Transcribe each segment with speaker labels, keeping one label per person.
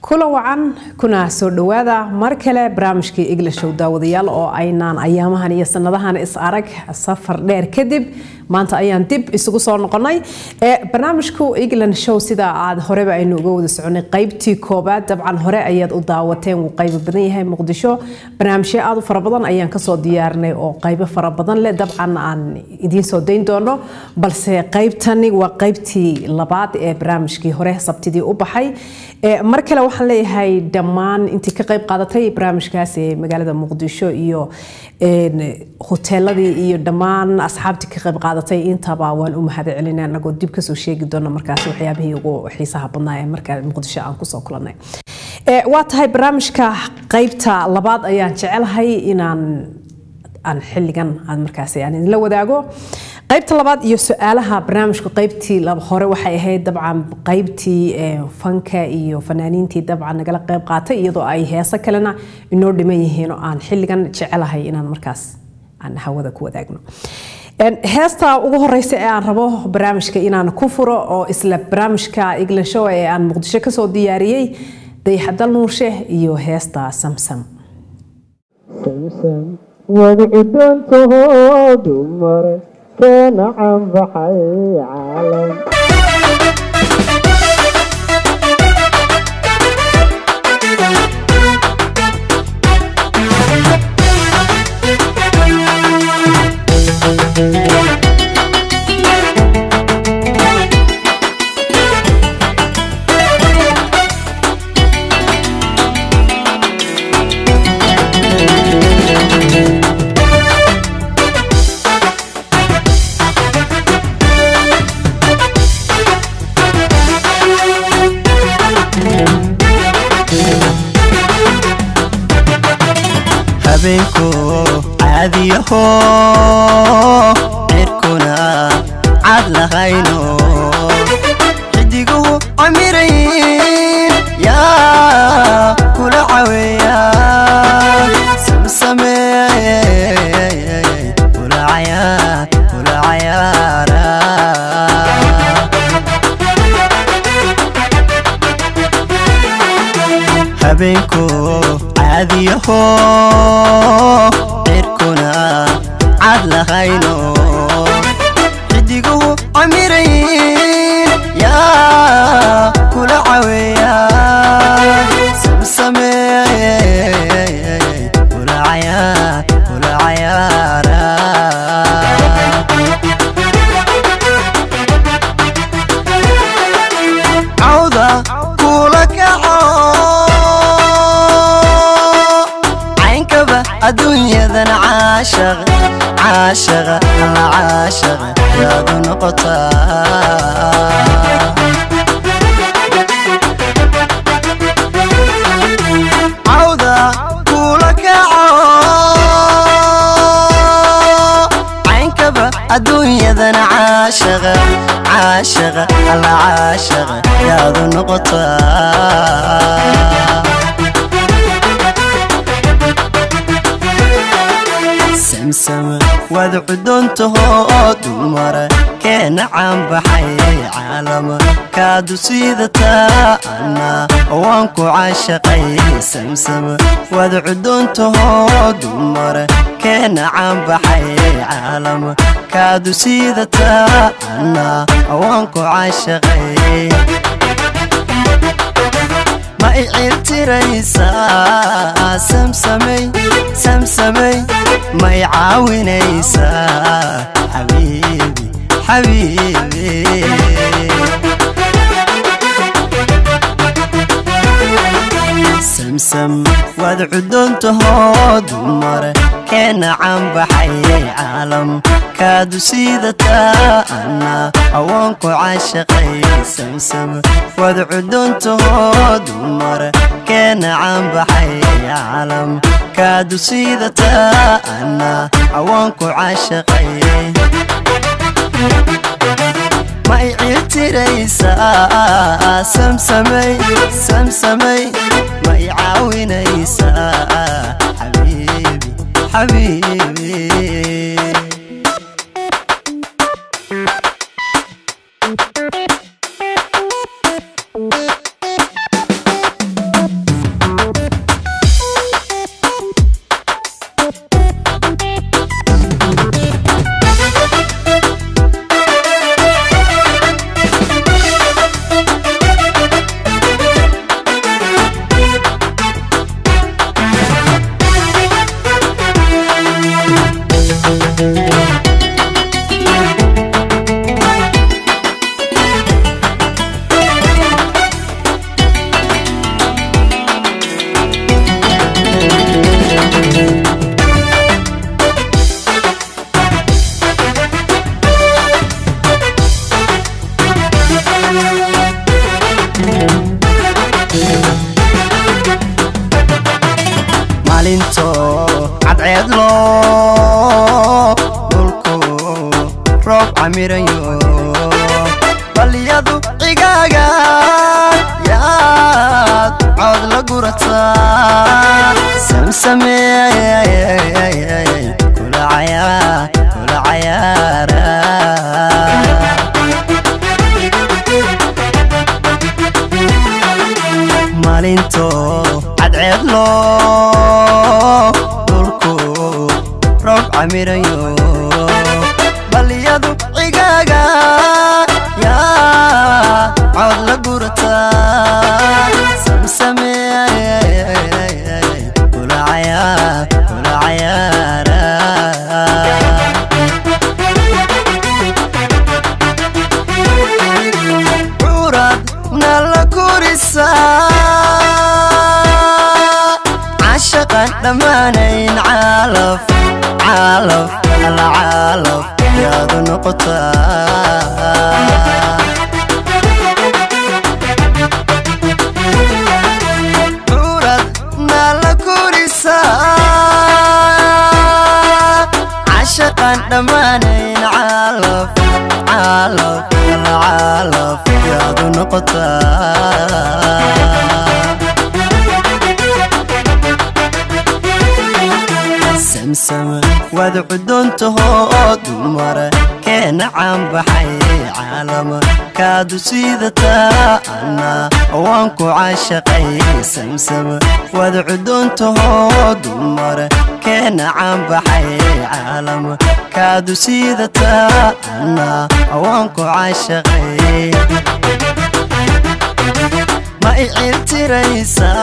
Speaker 1: kula wacan kuna soo dhawaada mar kale barnaamijkii English show daawadayaal oo aynaan ayaamahan iyo sanadahan is arag safar dheer kadib maanta ayaan dib isugu soo noqonay barnaamijku English show sida aad horeba aynu uga wada soconay qaybtii koobaad dabcan hore ayaad u daawateen uu qayb badan yahay Muqdisho barnaamijyo aad u fara badan ayaan ka soo diyaarnay oo qaybo fara badan leh dabcan aan idin soo deyn doono balse qaybtani waa qaybtii labaad ee barnaamijkii hore sabtidii u baxay mar kale waxaan leeyahay dhamaan intii ka qayb qaadatay barnaamijkaas ee magaalada Muqdisho iyo hoteeladii iyo dhamaan asxaabtii ka qayb qaadatay intaba waan u mahadcelinaa anagoo dib ka soo sheegi doona markaas waxyaabihii ugu xiisaha badnaa ee markaa Muqdisho aan ku soo kulanay waa tahay barnaamijka qaybta labaad ayaan jecelahay inaan xilligan aan markaas aan la wadaago qaybta labaad iyo su'aalaha barnaamijku qaybtii hore waxay ahayd dabcan qaybtii fanka iyo fanaaniintii dabcan nagala qayb qaatay iyadoo ay heeso kalena inoo dhiman yihiin oo aan xilligan jecelahay inaan markaas aan hawada ku wadaagno heesta ugu horeysa ee aan rabo barnaamijka inaan ku furo oo isla barnaamijka English show ee aan Muqdisho ka soo diyaariyay Dayxadal Nuurshe iyo heesta Samsam
Speaker 2: وبعدنته دمر كان عم بحي عالم
Speaker 3: بينكو عادي هو عيركونا عاد لغاينو حديقو عميرين يا كل عويا سمسمي كل عيار كل عيارا هبينكو عادي هو عيركونا عاد لغاينو حديقو عميرين يا كل عويا سمسمي كل عيار كل عيارا عودة كلك الدنيا ذن عاشق عاشق العاشق يا ذو نقطة عودة كلك عينكبة الدنيا ذن عاشق عاشق العاشق يا ذو نقطة سمسم وذعدنته دمر كان عم بحي عالم كادو سيدتا أنا وانكو عاشقي سمسم وذعدنته دمر كان عم بحي عالم كادو سيدتا أنا وانكو عاشقي ما عيلتي ريسا سمسمي سمسمي ما يعاونيسا حبيبي حبيبي سمسم وذعدنته دمر كان عم بحي عالم كادو سيدتا أنا أوانكو عاشقي سمسم وذعدنته دمر كان عم بحي عالم كادو سيدتا أنا أوانكو عاشقي ما يعيلتي ريسا سمسمي سمسمي ما يعاونيسا حبيبي حبيبي maalinto cadceedlo dhulku roob camirayo baliyadu cigaaga yaad cod la gurataa samsameey kula cayaara maalinto cadceedlo dhulku roob camirayo baliyadu cigaaga yaa cod la gurataa samsameey kula cayaara curad nala kurisaa عشقا دمانين عالف عالف العالف يا ذو نقطة عورد نالكوريسا عشقا دمانين عالف عالف العالف يا ذو نقطة سمسم وذعدنته دمر كان عم بحي عالم كادو سيدتا أنا وانكو عاشقي سمسم وذعدنته دمر كان عم بحي عالم كادو سيدتا أنا وانكو عاشقي ما يعتريسا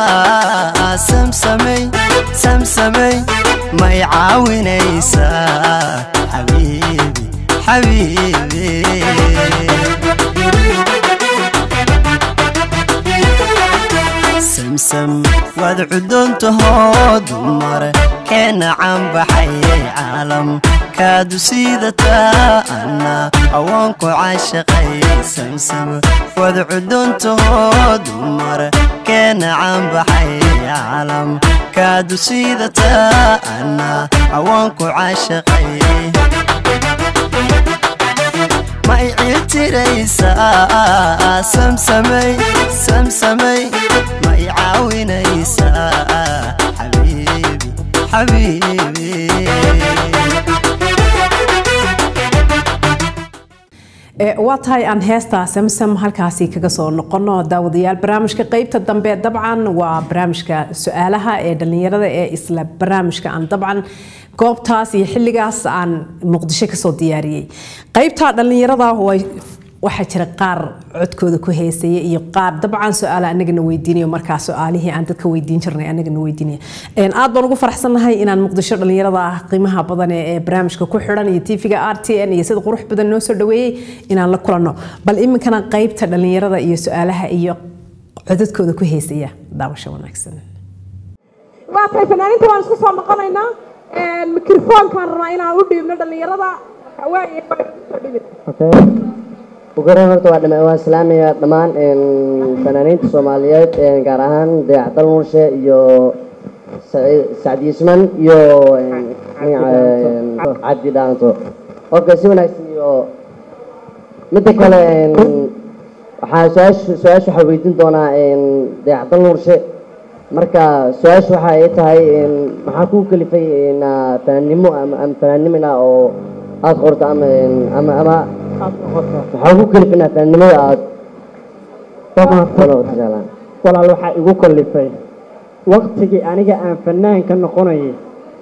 Speaker 3: سمسمي سمسمي ما يعاونيسا حبيبي حبيبي سمسم وذعدنته دمر كان عم بحي عالم كادو سيدتا أنا أوانكو عاشقي سمسم وذعدنته دمر كان عم بحي عالم كادو سيدتا أنا أوانكو عاشقي ما يعتريسا سمسمي سمسمي ما يعاونيسا حبيبي حبيبي
Speaker 1: waa tahay aan heesta samsam halkaasi kaga soo noqono daawadayaal barnaamijka qaybta dambe dabcan waa barnaamijka su'aalaha ee dhalinyarada ee isla barnaamijka aan dabcan goobtaas iyo xilligaas aan muqdisho ka soo diyaariyay qaybta dhalinyarada waxa jira qaar codkooda ku heesaya iyo qaar dabcan su'aala anagana weydiinayo markaa su'aalihii aan dadka weydiin jirnay anagana weydiinaya aad baan ugu faraxsanahay inaan muqdisho dhalinyarada qiimaha badan ee barnaamijka ku xiran iyo TV-ga RTN iyo sida qurux badan noo soo dhaweeyay inaan la kulano bal iminkana qaybta dhalinyarada iyo su'aalaha iyo codadkooda ku heesaya daawasho wanaagsan
Speaker 4: waa tay fanaaniinta waan isku soo noqonaynaa mikrofoonkan rabaa inaan u dhiibno dhalinyarada hawaaye soo dhibin
Speaker 2: وقرر هرت waa islaamiga dhamaan fanaaniinta Soomaaliyeed gaar ahaan Dayaxdal Murshe iyo Saad Yisman iyo Cabdi Dhaanto okay si wanaagsan iyo mid kale waxa su'aasha weydiin doonaa Dayaxdal Murshe marka su'aasha waxa ay tahay maxaa ku kalifay fanaanimo ama fanaanimina oo aad qorto ama waxaa ku kalifina fanaanimada aad
Speaker 5: walaal waxaa igu kalifay waqtigii aniga aan fanaanka noqonayay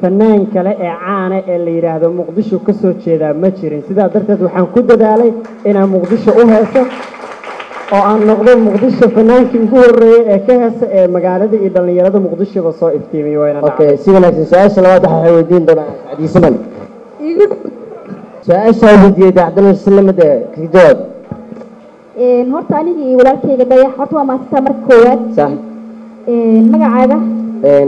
Speaker 5: fanaan kale ee caana ee la yiraahdo Muqdisho ka soo jeeda ma jirin sidaa darteed waxaan ku dadaalay inaan Muqdisho u heeso oo aan noqdo Muqdisho fanaankii ugu horeeyay ee ka heesa ee magaalada iyo dhalinyarada Muqdisho soo iftiimiyay wayna
Speaker 2: okay si wanaagsan su'aasha labaad waxay weydiin doonaa Saad Yisman su'aasha weydiiyay Dayaxdal Murshe ka jawaab
Speaker 6: horta anigii walaalkayga Dayax horta waa maanta marka koowaad
Speaker 2: sax
Speaker 6: magacaaga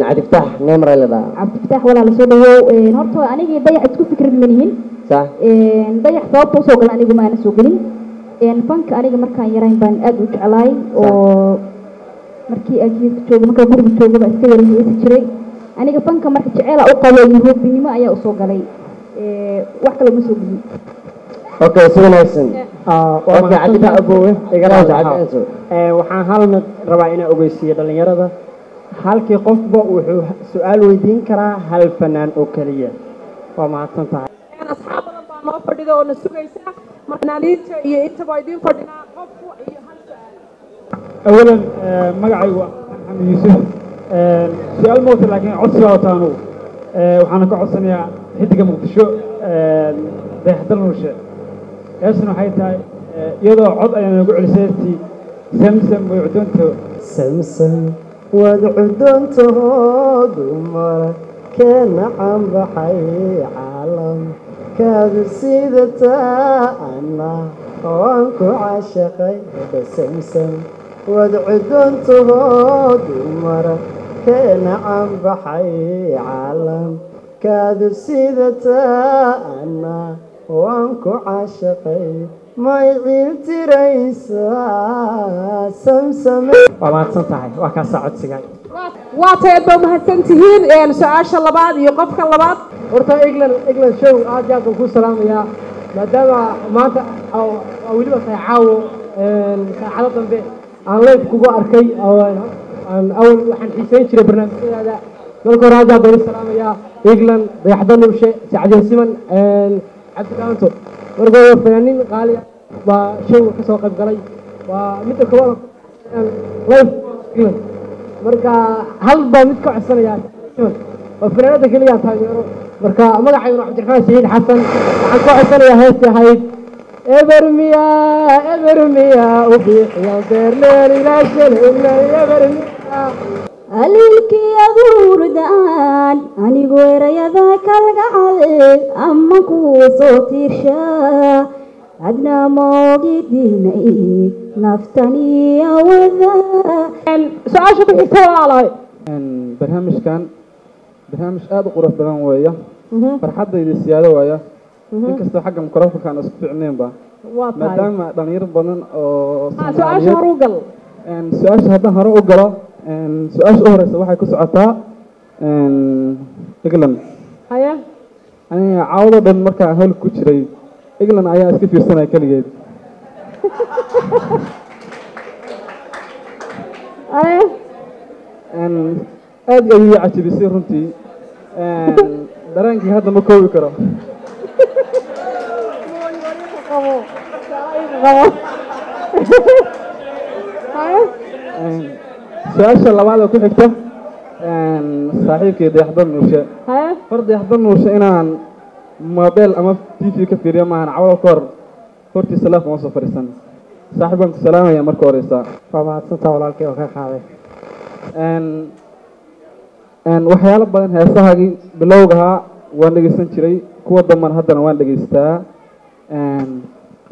Speaker 2: Cabdifataax neemra lada
Speaker 6: Cabdifataax walaal soo dhawow horta anigii Dayax isku fikrad manihin
Speaker 2: sax
Speaker 6: Dayax sababta soo galay anigu ma ana soo galin fanka aniga markaan yarayn baan aad u jeclaay oo markii ajiis joogo marka guriga joogo baa iska yaray jiray aniga fanka marka jeceela u qabo iyo hoobinimo ayaa usoo galay wax kale ma soo gelin
Speaker 2: okay si wanaagsan
Speaker 5: okay cadida aboowe waxaan hal mid rabaa inaan ogeysiiyo dhalinyarada halkii qofba wuxuu su-aal weydiin karaa hal fanaan oo keliya waa mahadsan tahay
Speaker 4: asxaab badan baa noo fadhida oo na sugaysa marnaaliinta iyo intaba idiin fadhinaa qofku iyo hal su-aal
Speaker 7: أولاً مقعي محمد يوسف سؤال موت لكن عدسي وطانو وحانا كعدسانيا حدقة مقدشو ديحدل نوشة ياسنو حيثاي يضو عد أيام يقول لسيتي سمسم ويعدونتو
Speaker 5: سمسم وعدونته دمر كان عم بحي عالم كاد سيدتا أنا وانكو عاشقي بسمسم وعدونته دمر كان عم بحي عالم كاد سيدتا أنا وانكو عاشقي ما يغير تريسا سمسم وما تصنتعي وكا ساعد سيغاي
Speaker 4: waatay aad baa mahadsan tihiin su-aasha labaad iyo qofka labaad
Speaker 5: horta england show aad iyo aad baan kuu salaamayaa maadaama maanta weliba tahay caawo saacado dambe aan live kugu arkay awal waxaan xiisayn jiray barnaamijyadaada marka hore aad iyo aad baan u salaamayaa england dayaxda nuushe sacdiin siman cabdikaanto marka hore fanaaniin qaali baa showga ka soo qayb galay waa midda koowaad live england marka hal baa mid ka codsanayaa waa fanaanada keliya taageero marka magacayuna cabdiraxmaan saciid xasan waxaan ka codsanayaa heestii ahayd ebermiya ubiixiya beerleen ilaashan ebermiya
Speaker 6: aliilkii abuurdaan anigu erayada kalgacal ama kuu soo tiirshaa adna moogidinay naftani awada
Speaker 4: su-aasha ku xigta walaalahay
Speaker 7: barnaamij aad u qurux badan weeya farxadayda siyaado waaya inkastoo xagga mikrofonkaan isku ficneenba maadaama dhalinyaro badan oo
Speaker 4: su-aasha hore u gal
Speaker 7: su-aasha haddaan hore u galo su-aasha u horeysa waxay ku socotaa england
Speaker 4: haya
Speaker 7: aniga caawado dhan markaan howl ku jiray england ayaa iska fiirsanaya keligeed aad ayuu cajabisay runtii dareenkii hadda ma koobi karo su-aasha labaad oo ku xigta saaxiibkii dayaxda nuushe hor dayaxda nuushe inaan mobile ama tv ka fiiriyo maahan cawado ka hor hortiisa laaf uma soo fadhiisan saaxiib baan ku salaamaya marka horeysa
Speaker 5: waa mahadsantaa walaalkay oo ka qaaday
Speaker 7: waxyaalo badan heesahaagii bilowgahaa waan dhegeysan jiray kuwa damban haddana waan dhegeystaa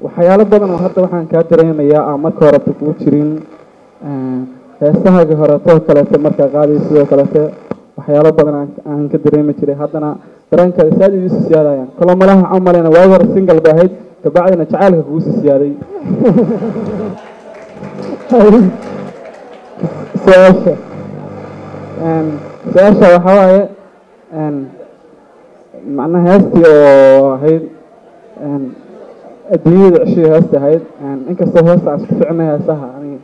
Speaker 7: waxyaalo badan oo hadda waxaan kaa dareemayaa aan marka horeta kugu jirin heesahaagii horeto kaleete markaa qaaday sidoo kaleete waxyaalo badan aan ka dareemi jiray haddana dareenkaada saad idiisu siyaadayaan kaloo malaha aan maleyna waagi hore single ba ahayd kabacdina jacaylka kugusi siyaaday su-aasha waxaa waaye macnaha heestii oo ahayd adduunyada ceshii heesta ahayd inkastoo heesta aan isku ficnay heesaha aniga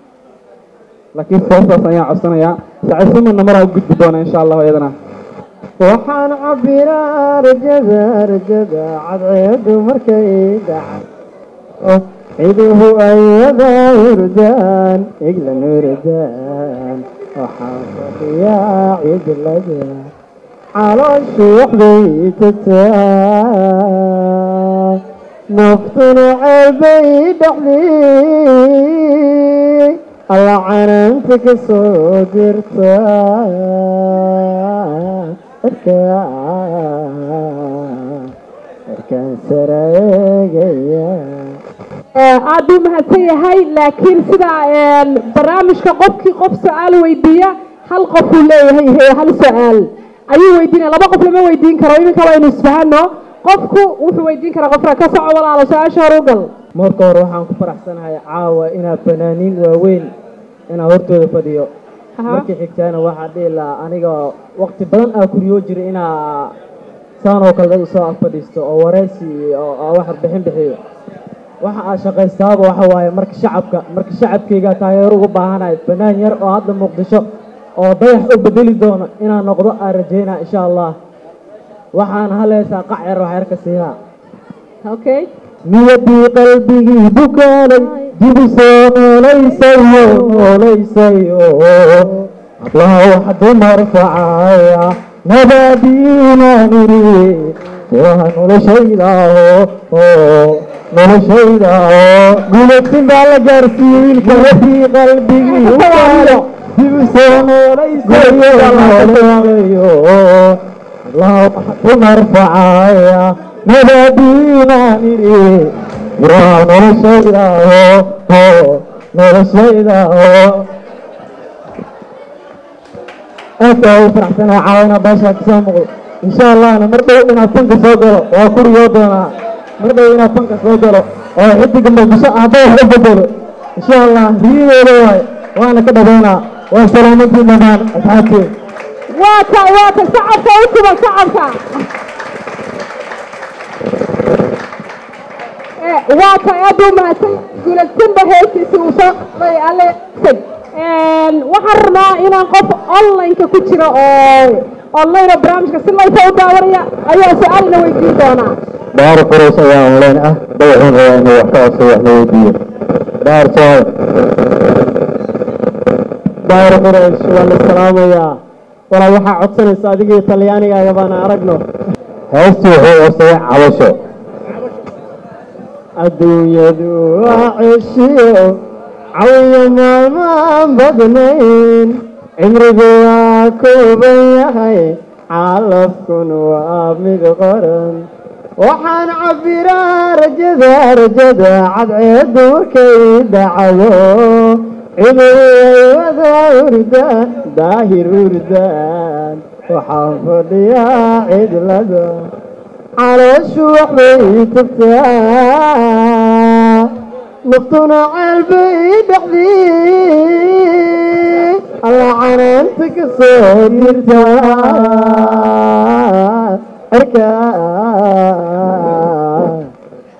Speaker 7: laakiin heestaas ayaan codsanayaa saciidsimana maraa u gudbi doona insha allahu iyadana
Speaker 5: waxaan cabiraa rajada cadceedu markay dhacay ciduhu ay wada hurdaan eglan hurdaan waxaan fadhiyaa cidlada calooshu waxbay tataa naftuna ceelbay dhexdii alla canaanta ka soo dirta erkaan saraegaya
Speaker 4: aad buu mahadsan yahay laakiin sida barnaamijka qofkii qof su-aal weydiiya hal qof uu leeyahay hal su-aal ayuu weydiinaya laba qof lama weydiin karo iminka waynu isfahano qofku wuxuu weydiin karaa qofka ka soco walaalo su-aasha hore u gal
Speaker 5: marka hore waxaan ku faraxsanahay caawa inaad fanaaniin waaweyn inaad hortooda fadhiyo markii xigtaana waxaa dhihi lahaa aniga waqti badan aa kuriyoo jiray inaa saan oo kale dad usoo ag fadhiisto oo wareysi oo wax bixin bixiyo waxa aa shaqaystaaba waxa waaye marka shacabkayga taageero ugu baahanahay banaan yar oo hadda muqdisho oo dayax u bedeli doono inaan noqdo aan rajeynaa insha allah waxaan haleysaa qac yar wax yar ka siinaa
Speaker 4: okay
Speaker 5: niyadii qalbigii bukaanay dib u soo noolaysayo hablaha wax dumar facaya nabaadiina niri waa noloshayda guulatin baa la gaarsiiyey wiilka niyadii qalbigii bukaanay dib u soo noolaysayo hablaha wax dumar facaya nabaadiina niri waa noloshayda aad baa u faraxsanaa caawina baashaa kasoo muuqdo insha allahna mar dhow inaad fanka soo galo waa ku riyoo doonaa mar dhow inaad fanka soo galo oo xidiga muqdisho hadda wax u bedelo insha allah riyadeeda waaye waana ka dhabeynaa waa salaamadii dhamaan asxaabteed
Speaker 4: waata shacabka u tuba shacabka waata aad u mahadsan guulaysanba heestiisii uu soo qabay alle waxaan rabnaa inaan qof online-ka ku jiro oo online oo barnaamijka si laysa u daawanaya ayaa su-aalna weydiin doonaa
Speaker 5: daar qurays ayaa online ah dayaxuun rabaa inuu wax ka codso wax la weydiiyo daar soo daar qurays waa la salaamayaa walaa waxaa codsanaysa adigii talyaanigaaga baana aragno heestii wuxuu codsaday cabasho adduunyadu waa ceshiyo cawiyo maalmaan badnayn cimrigu waa kooban yahay calafkun waa mid qoran waxaan cabbiraa rajada cadceeddu markay dhacdo ciduay wada hurdaan daahir hurdaan waxaan fadhiyaa cidlada calooshu waxbay tagtaa naftuna ceelbay dhexdii alla canaanta ka soo dirtaa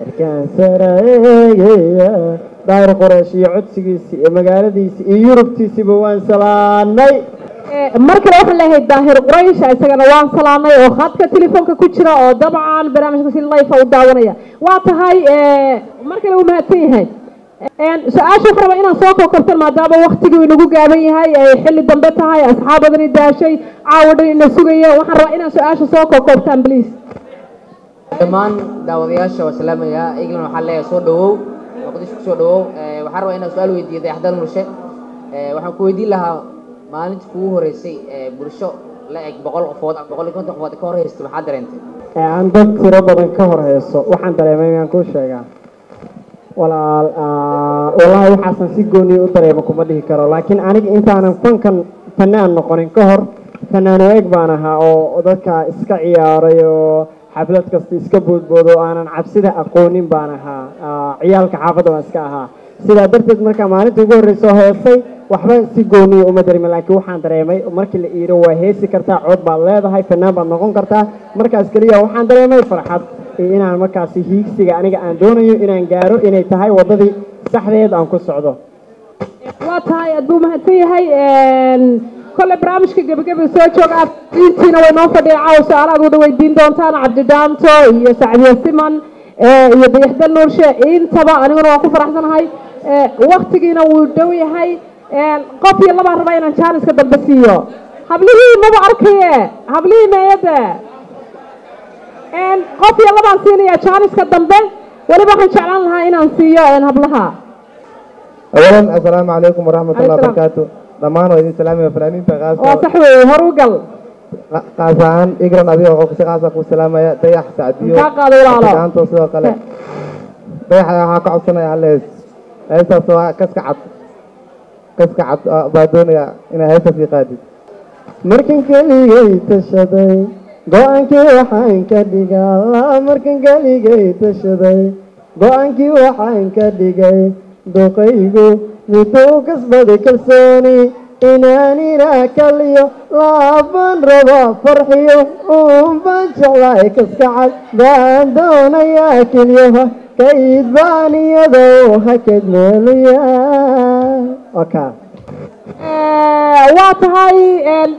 Speaker 5: erkaan saraeegaya daahir quraysh iyo codsigiisii iyo magaaladiisii iyo yurubtiisiiba waan salaanay
Speaker 4: mar kale waxaan leeyahay daahir quraysh isagana waan salaanay oo khadka telefoonka ku jira oo dabcan barnaamijka si live u daawanaya waa tahay mar kale uu mahadsan yahay su-aasha waxaan rabaa inaan soo koobkabtan maadaama waktigii inagu gaaban yahay ay xilli dambe tahay asxaab badani daashay caawa dhan ina sugaya waxaan rabaa inaan su-aasha soo koobkabtaan please
Speaker 8: dhammaan daawadayaasha waa salaamayaa england waxaan leeyahay soo dhawow muqdisho ku soo dhawow waxaan rabaa inaan su-aal weydiiyo dayaxdal murshe waxaan ku weydiin lahaa maalintii kugu horeysay bulsho la eg 100 qofood ama 150 qofood ka hor heystay maxaa dareentay
Speaker 5: aan dad tiro badan ka hor heyso waxaan dareemay inaan ku sheegaa walaal wallahi waxaasan si gooni u dareemo kuma dhihi karo laakiin aniga intaanan fanaan noqonin ka hor fanaan eeg baan ahaa oo dadka iska ciyaaray oo xaflad kasta iska boodboodo aanan cabsida aqoonin baan ahaa ciyaalka xaafadda baan iska ahaa sidaa darteed markaa maalintii ugu horreysoo heesay waxba si gooniya uma dareemin laakiin waxaan dareemay markii la iiro waa heesi kartaa cod baad leedahay fanaan baad noqon kartaa markaas keliya waxaan dareemay farxad inaan markaasi hiigsiga aniga aan doonayo inaan gaaro inay tahay waddadii saxdeed aan ku socdo
Speaker 4: waa tahay aad buu mahadsan yahay kolle barnaamijka gebagabi soo jooga intiina way noo fadhiya caawa su-aalaad wada weydiin doontaan cabdidaanto iyo sacdiya siman iyo dayaxdal nuurshe intaba aniguna waan ku faraxsanahay waktigiina wuu dhow yahay qof iyo labaan rabaa inaan jaaniska dambe siiyo hablihii maba arkaye hablihii meeyada qof iyo labaan siinaya jaaniska dambe weliba waxaan jeclaan lahaa inaan siiyo hablaha
Speaker 7: أولا السلام عليكم ورحمة الله وبركاته دمان وإذن سلامي وفرانين تغاسة
Speaker 4: وصحوي هروقل
Speaker 7: قاسان إقران أبيه وقوكسي قاسة والسلامة تيح سعديو كان توصيو قلع تيح حاكا عصنا يا هلس هيسا سواء كسك عد بادونيا إنا هيسا في قادي
Speaker 5: مركن كليجي تشدي go-aankii waxaan ka dhigaa markan keligay tashaday go-aankii waxaan ka dhigay duqaygu miduu kasbaday kalsooni inaanina kaliyo laabaan raba farxiyo uunbaan jeclahay kaskacad baan doonayaa keliyaha kayd baan iyadoo hakad meeluya
Speaker 4: waa tahay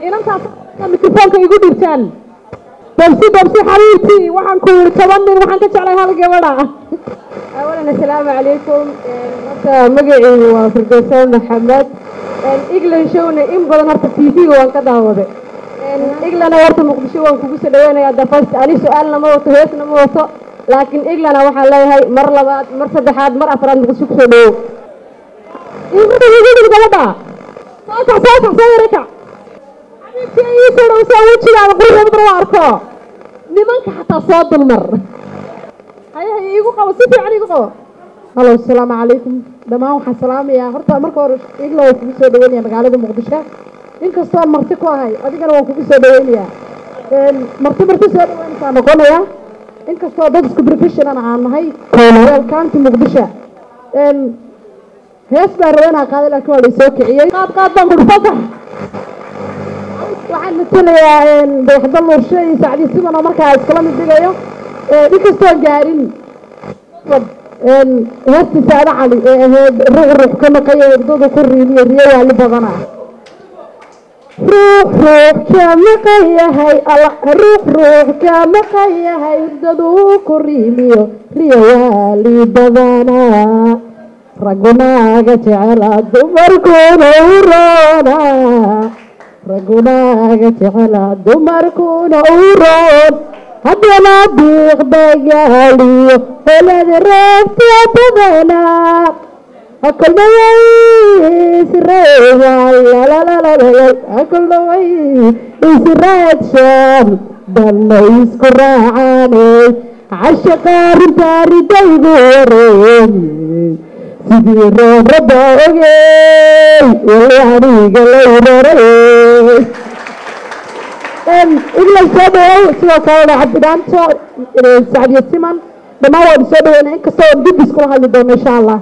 Speaker 4: inantaas mikrofoonka igu dhibtaan dabsi xabiibtii waxaan ku yidhi 10 nin waxaan ka jeclay hal gabadha
Speaker 9: أولا السلام عليكم مرتا مقعي وفردوسان محمد إقلن شونا إن بدن هرتا تيفي وان كداوده إقلن هرتا مقدشو وان كوكوسة دوينة يا دفاست أني سؤالنا موتو هيسنا موتو لكن إقلن وحا الله هاي مر لبات مر صدحات مر أفراد مقدشو كسو دو إقلن قلبا ساكا سايركا حبيبتي إيسان وساوتي على قرية مدروا أركو نمانك حتى صوت المر igu qabo si fiican igu qabo halo assalaamu calaykum dhamaan waxaan salaamayaa horta marka hore igla waan kugu soo dhaweynayaa magaalada muqdisho inkastoo aan marti ku ahay adigana waan kugu soo dhaweynayaa marti soo dhaweynaysaa noqonayaa inkastoo dad isku professional aan nahay welcome to muqdisho hees baan rabay inaan qaado laakiin waa laysoo kiciyey qaad baan kudhi fasax waxaan matalayaa dayaxdal nuurshe iyo sacdii siman oo markaa iskala mid dhigayo inkastoo gaarin heestii saada cali ee ahayd ruux ka maqaya hurdadu ku riimiyo riyo waali badana ruux ka maqayahay ruux ka maqayahay hurdadu ku riimiyo riyo waali badana ragunaaga jecela dumarkuna uroona ragunaaga jecela dumarkuna uroon haddana biiq dagaaliyo helad reebtiya badana hakulnaway israadshaan danna isku raacaaney cashaqa arintaa ridaygu wareeyey sidii roobradda ogey wali aniga layrarey إلا السبب سوى كان عبد دانتو سعد يسمن دما waa soo dhaweynaa in kasta oo dib isku hadli doono insha Allah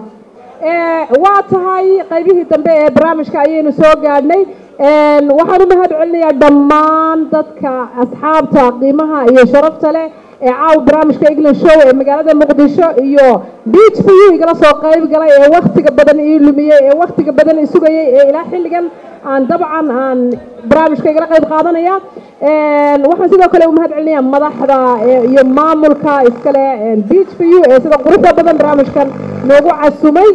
Speaker 9: waa tahay qaybihii dambe ee barnaamijka ayaynu soo gaadhnay waxaan u mahad celinayaa dhammaan dadka asxaabta qiimaha iyo sharafta leh ee caaw barnaamijka English show ee magaalada Muqdisho iyo Beach View igala soo qayb galay ee waqtiga badan iyo lumiyay ee waqtiga badan isugayay ee ilaa xilligan aan dabcan aan barnaamijka igala qayb qaadanaya waxaan sidoo kale u mahad celinayaa madaxda iyo maamulka iskale Beach View ee sida quruxda badan barnaamijkan noogu casumay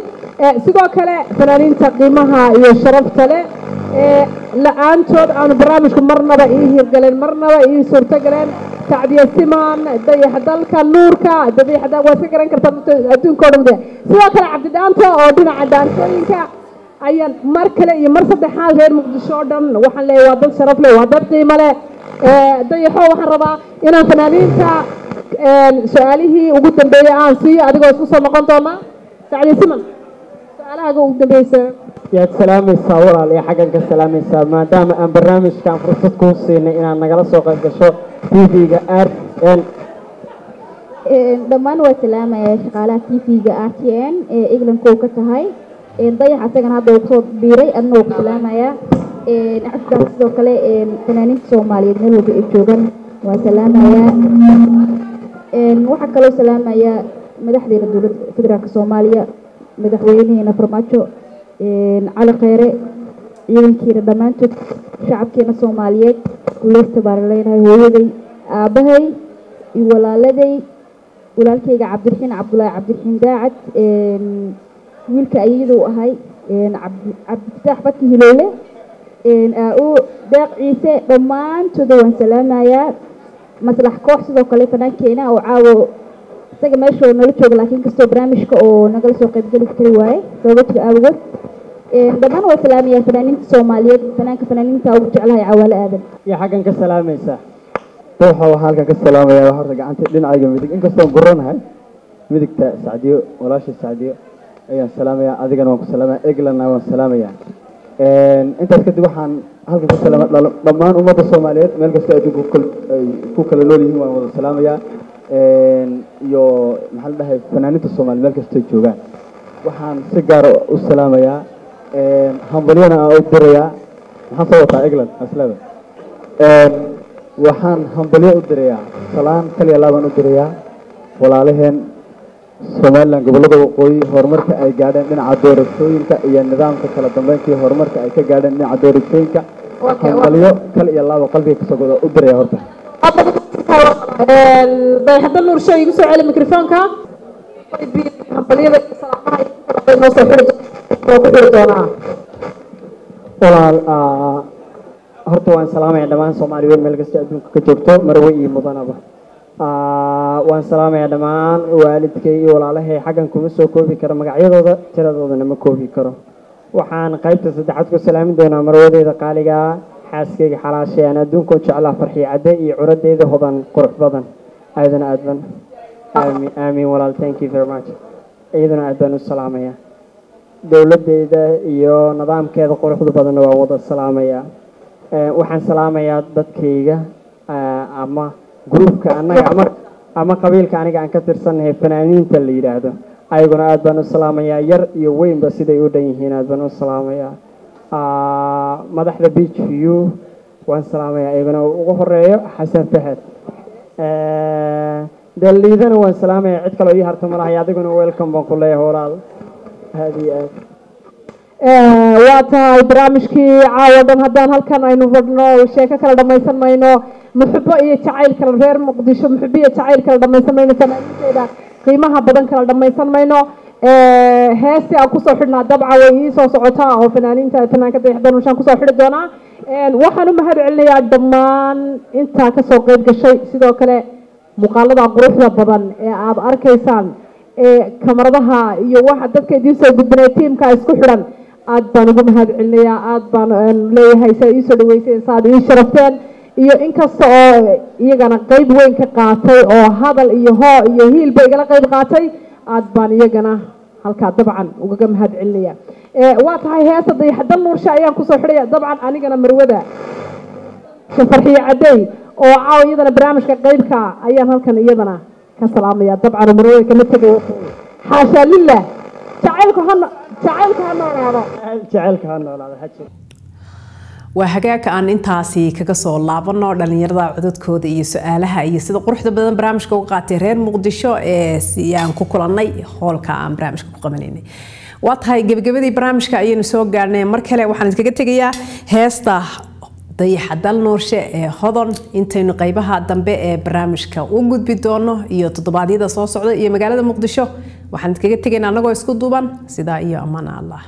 Speaker 9: sidoo kale fanaaniinta qiimaha iyo sharafta leh la'aantood aan barnaamijku marnaba ii hirgaleen marnaba ii suurto galeen sacdiya siman dayax dalka nuurka dayaxda waa iska garan kartaa adduunka oo dhan sidoo kale cabdi dhaanto oo dhinaca daantooyinka ayaan mar kale iyo mar saddexaad reer muqdisho oo dhan waxaan leeyahay waa dad sharaf leh waa dad qiimo leh dayaxo waxaan rabaa inaan fanaaniinta su-aalihii ugu dambeeyay aan siiyo adigoo isku soo noqon doona sacdiya siman su-aalahaaga ugu dambeeysa
Speaker 5: yaad salaamaysaa walaal iyo xaggan ka salaamaysaa maadaama aan barnaamijkan fursad kuu siinay inaad nagala soo qayb gasho tv-ga RTN
Speaker 6: dhammaan waa salaamaya shaqaalaha tv-ga RTN ee England koo ka tahay dayax asagana hadda uu soo biiray adna uu ku salaamayaa afkaas sidoo kale fanaaniinta Soomaaliyeed meel walba ay joogaan waa salaamayaa waxaa kaloo salaamayaa madaxdeena dowladda federaalka Soomaaliya madaxweynaheena Farmaajo على خيره يمكن دمانتك شعبكنا الصوماليات ولست بارلينا هويدي أبهي ولا لدي ولا الكيجا عبد الله عبد الحين داعت ويلك أيده هاي عبد الفتاح فتحي هلولة أو داق عيسى دمان تدوان سلامة يا مصلح كوح سدوا كلفنا كينا أو عاو سجى ماشوا نلتشوا لكن كستو برامج كأو نجلسوا قبل كل واي سويت أول دمان وسلامية فنانين الصوماليات فنانين تاوج عليها عوالة آدم
Speaker 5: يا حاجة كسلاميسا
Speaker 7: ruuxa waxaa halkan ka salaamayaa horta gacanta dhinacayga midig inkastoo goranahay midigta Sacdiyo walaasha Sacdiyo ayaan salaamayaa adigana waan ku salaamayaa Eglandna waan salaamayaa intaas kadib waxaan halkan ka salaamayaa dhammaan ummadda Soomaaliyeed meel kasta adduunka ay ku kala nool yihiin waan wada salaamayaa iyo maxaa la dhahay fanaaniinta Soomaaliyeed meel kasta ay joogaan waxaan si gaar ah u salaamayaa hambaliyana aan u dirayaa maxaan soo wataa England aslada waxaan hambalyo u dirayaa salaan kaliya laabaan u dirayaa walaalaheen Somaliland gobolada waqooyi horumarka ay gaadheen dhinaca doorashooyinka iyo nidaamka kala dambeyntii horumarka ay ka gaadheen dhinaca doorashooyinka hambalyo kaliya laabo qalbiga ka soo u diraya horta
Speaker 4: dayaxda nuur shay igu soo celi mikrofoonka hambalyada salaamaha noo soo xiri doonaa
Speaker 5: walaal horta waan salaamaya dhammaan Soomaaliyeed meel kasta adduunka ka joogto marwe iyo mudanaba waan salaamaya dhammaan waalidkay iyo walaalahay xagan kuma soo koobi karo magacyadooda tiradoodana ma koobi karo waxaan qaybta saddexaad ku salaamin doonaa marwadeeda qaaliga xaaskayga xalaashay aan adduunka u jeclaa farxii cadde iyo curadeeda hodan qurux badan aadana aadban aamin walaal thank you very much iyadana aad baan u salaamaya dowladeeda iyo nidaamkeeda quruxda badan waa wada salaamaya waxaan salaamayaa dadkayga ama groupka anaga ama qabiilka aniga aan ka tirsanahay fanaaniinta la yiraahdo ayaguna aad baan u salaamayaa yar iyo weynba siday u dhan yihiin aad baan u salaamayaa madaxda beach view waan salaamayaa ayaguna ugu horeeyo xasan fahad daliidana waan salaamayaa cid kale oo ii harta malahay adiguna welcome baan ku leeyahay walaal هذه
Speaker 4: وقتها برامجكي عاودن هدان هلكن aynu wadno sheeko kala dhamaysan mayno muxubbo iyo jacayl kala reer muqdisho muxubbiye jacayl kala dhamaysan mayno fanaaniinteeda qiimaha badan kala dhamaysan mayno heesti aan kusoo xidhnaa dabca way ii soo socotaa oo fanaaniinta fanaanka dayaxdan ushaan kusoo xidhi doonaa waxaan u mahad celinayaa dhammaan intaa kasoo qayb gashay sidoo kale muuqaalada quruxda badan ee aad arkaysaan kamaradaha iyo waxa dadka idiin soo gudbinay tiimka isku xidhan aad baan ugu mahad celinayaa aad baan leeyahay saa ii soo dhaweyseen saad ii sharafteen iyo inkasta oo iyagana qayb weyn ka qaatay oo hadal iyo hoo iyo hiilba igala qayb qaatay aad baan iyagana halkaa dabcan ugaga mahad celinaya waa tahay heesta dayaxda nuursha ayaan kusoo xidhaya dabcan anigana marwada farxiye cadey oo caaw iyadana barnaamijka qaybka ayaan halkan iyadana كسلام يا طبعا مروي كم تجوا حاشا لله جعلك هنا هذا حكي
Speaker 1: وهجاك أن أنتاسي كقصة لعبنا لنيرضى عددكود يسألها يصير قرحة بدن برامج كوقاتيرين مقدشة يعني كوكلاني حول كأم برامج كوكمانيني واتهاي جب برامج كأي نسوق قارني مركلة وحنت كجتجيا هستا dayaxda nuurshe ee hodan intaynu qaybaha dambe ee barnaamijka u gudbi doono iyo toddobaadyada soo socda iyo magaalada muqdisho waxaan kaga tegaynaa anagoo isku duuban sidaa iyo amaan Allah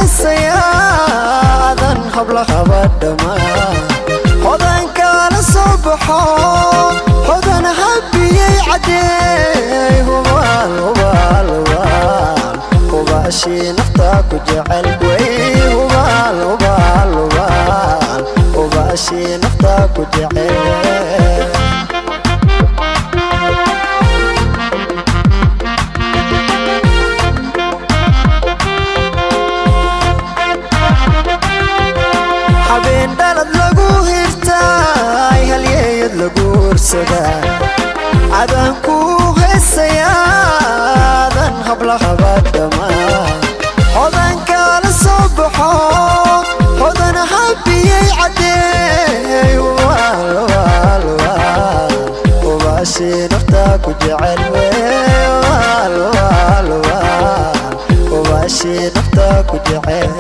Speaker 3: heesayaadan habla habadhama hodan kala soo baxo hodan habiyey cadeey hubaal hubaal hubaal hubaashii naftaa ku jecel wey hubaal hubaal hubaal hubaashii naftaa ku jecel habeen dhalad lagu hirtaay halyeeyad lagu ursadaa adaan ku heesayaadan habla habadhama hodan kala soo baxo hodan habiyey cadeey hubaal hubaal hubaal hubaashii naftaa ku jecel wey hubaal hubaal hubaal hubaashii naftaa ku jecel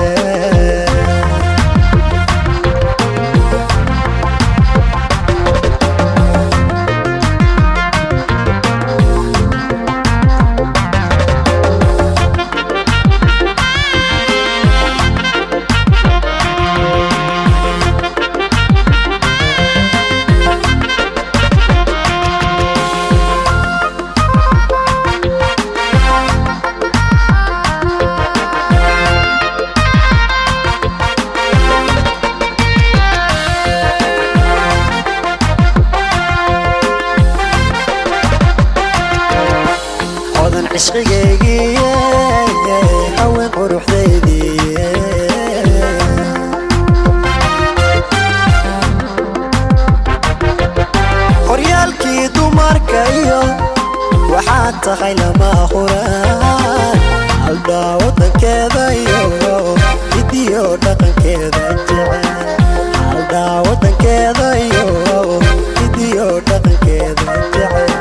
Speaker 3: عشقيقي هوين قروح ذيدي قريالكي دماركا وحتى خيلا ما خوران هلدا وطن كذا فيديو دقن كذا جعل هلدا وطن كذا فيديو دقن كذا جعل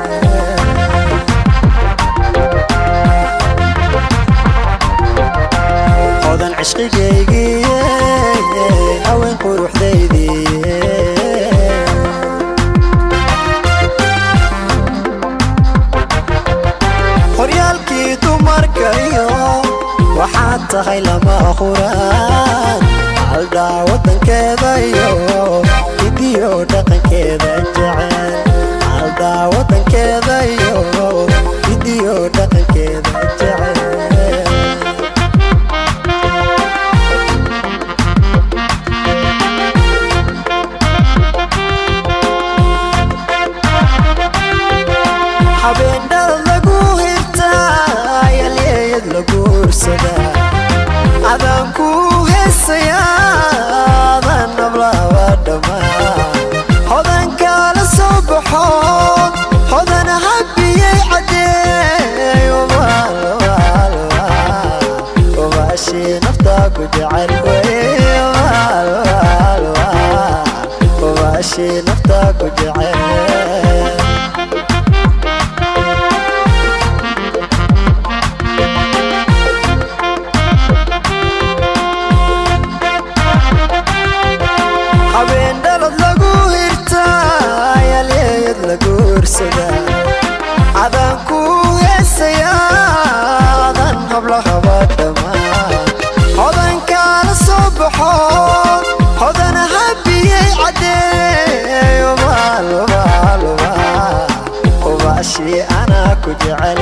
Speaker 3: عشقيقي هوين قروح ذيدي قريالكي دماركا وحتى خيلا ما خوران هلدا وطن كذا فيديو دقن كذا جعل هلدا وطن كذا فيديو دقن كذا جعل habeen dhalad lagu hirtaay halyeeyad lagu ursadaa adaan ku heesayaadan habla habadhama hodan kala soo baxo hodan habiyey cadeey hubaal hubaal hubaal hubaashii naftaa ku jecel wey hubaal hubaal hubaal hubaashii naftaa ku jecel habeen dhalad lagu hirtaay halyeeyad lagu ursadaa adaan ku heesayaadan habla habadhama hodan kala soo baxo hodan habiyey cadeey hubaal hubaal hubaal hubaashii anaa ku jecel